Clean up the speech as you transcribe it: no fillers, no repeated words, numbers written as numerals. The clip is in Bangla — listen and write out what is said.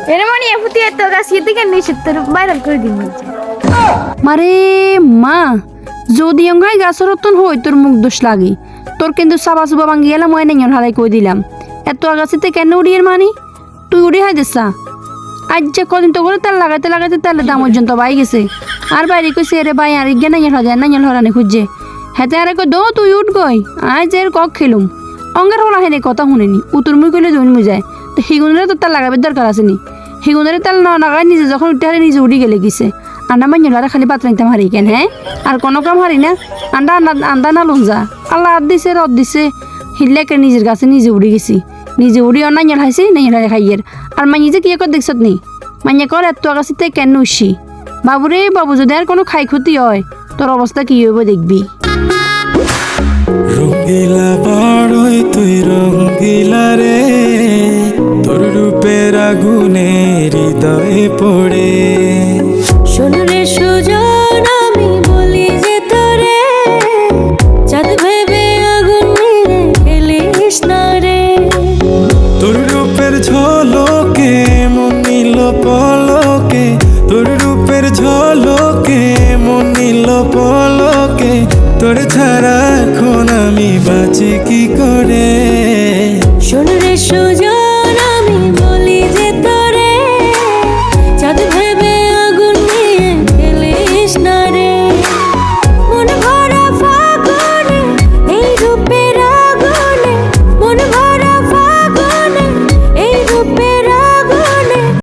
এর মানে এফুতি এত গাছি দিকে নিষেধ তোর ভাইরাল করে দিন বলছে মারে মা যদি অঙ্গাই গাছের রতন হই তোর মুখ দোষ লাগে তোর কিন্তু সাবা সুবা ভাঙ্গি গেলাম মই নাই হারাই কই দিলাম এত আগাছিতে কেন উড়িয়ে মানি তুই উড়ি হাই দেসা আজ যে কদিন তো করে তেল লাগাইতে লাগাইতে তেলের দাম পর্যন্ত বাই গেছে আর বাইরে কইছে রে ভাই আর ইগে নাই হরা যায় নাই হরানি খুঁজছে হেতে আরে কই দো তুই উঠ গই আজ এর কক খেলুম অঙ্গার হলা হেনে কথা শুনেনি উতুর মুই কইলে জমি মুই যায় তো হিগুনের তো তেল লাগাবে দরকার আছে নি হিগুনের তেল না লাগাই নিজে যখন উঠে হারে নিজে উড়ি গেলে গেছে আন্ডা মাইনলারে খালি বাত রাইতাম হারি কেন হ্যাঁ আর কোনো কাম হারি না আন্ডা আন্ডা না লঞ্জা আল্লাহ হাত দিছে রদ দিছে হিল্লাকে নিজের কাছে নিজে উড়ি গেছি নিজে উড়ি অনাইয়াল হাইছি নাইয়াল খাইয়ের আর মাই নিজে কি কর দেখছত নি মাইয়া কর এত আগাছিতে কেন উসি বাবুরে বাবু যদি আর কোনো খাই ক্ষতি হয় তোর অবস্থা কি হইব দেখবি রঙ্গিলা বড়ই তুই রঙ্গিলা রে তোর রূপের আগুনে হৃদয়ে পড়ে শোনরে সুজন আমি বলি যে তোরে চাঁদ ভেবে আগুন মেরে খেলিস না রে তোর রূপের ঝলকে মন নিল পলকে তোর রূপের ঝলকে মন নিল পলকে তোর ছাড়া এখন আমি বাঁচি কি করে